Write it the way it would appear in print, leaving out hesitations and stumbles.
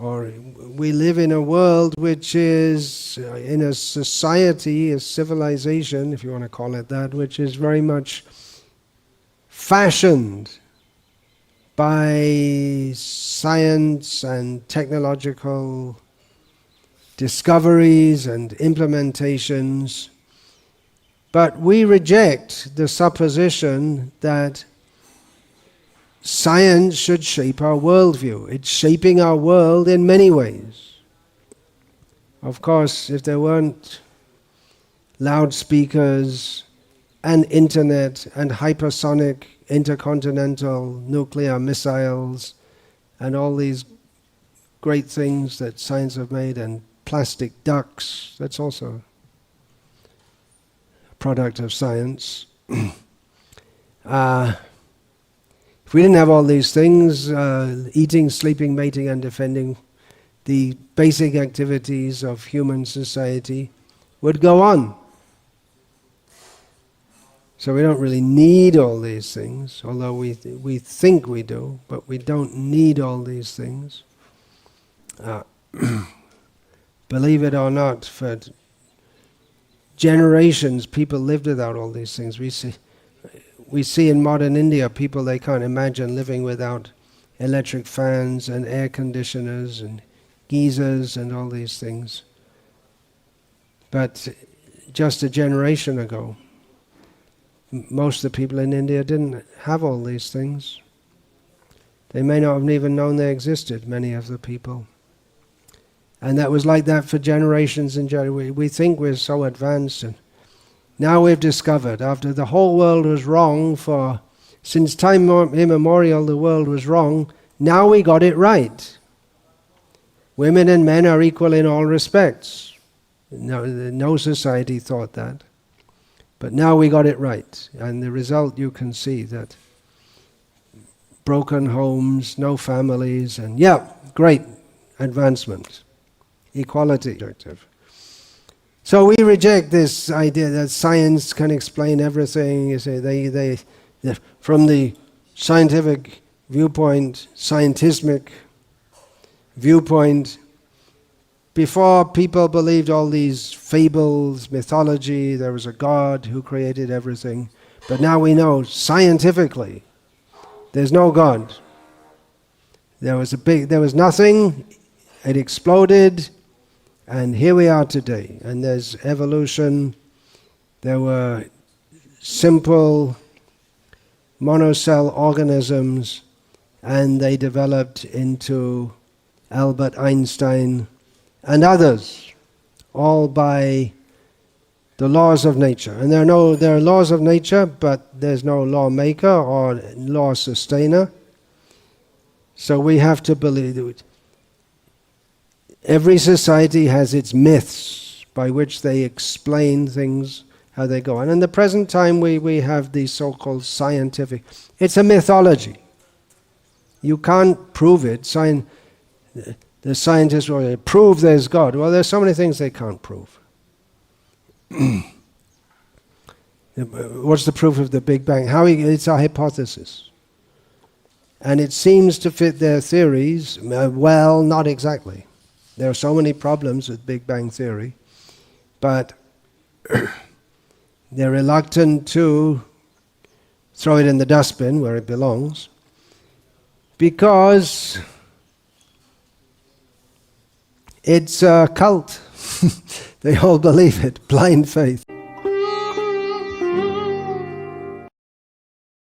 Or we live in a world which is in a society, a civilization, if you want to call it that, which is very much fashioned by science and technological discoveries and implementations. But we reject the supposition that science should shape our worldview. It's shaping our world in many ways. Of course, if there weren't loudspeakers and internet and hypersonic intercontinental nuclear missiles and all these great things that science have made, and plastic ducks, that's also a product of science. If we didn't have all these things, eating, sleeping, mating and defending, the basic activities of human society would go on. So we don't really need all these things, although we think we do, but we don't need all these things. Believe it or not, for generations people lived without all these things. We see in modern India people, they can't imagine living without electric fans and air conditioners and geysers and all these things. But just a generation ago, most of the people in India didn't have all these things. They may not have even known they existed, many of the people. And that was like that for generations and generations. We think we're so advanced, and now we've discovered, after the whole world was wrong since time immemorial, the world was wrong, now we got it right. Women and men are equal in all respects. No society thought that. But now we got it right, and the result you can see, that broken homes, no families, and great advancement, equality. So we reject this idea that science can explain everything. You say they from the scientific viewpoint, scientismic viewpoint, before people believed all these fables, mythology, there was a God who created everything. But now we know scientifically there's no God. There was nothing, it exploded, and here we are today. And there's evolution. There were simple monocell organisms, and they developed into Albert Einstein and others, all by the laws of nature. And there are laws of nature, but there's no lawmaker or law sustainer. So we have to believe that every society has its myths by which they explain things, how they go on. In the present time we have the so-called scientific. It's a mythology. You can't prove it. The scientists will prove there's God. Well, there's so many things they can't prove. What's the proof of the Big Bang? It's a hypothesis. And it seems to fit their theories. Well, not exactly. There are so many problems with Big Bang theory, but they're reluctant to throw it in the dustbin where it belongs, because it's a cult. They all believe it, blind faith.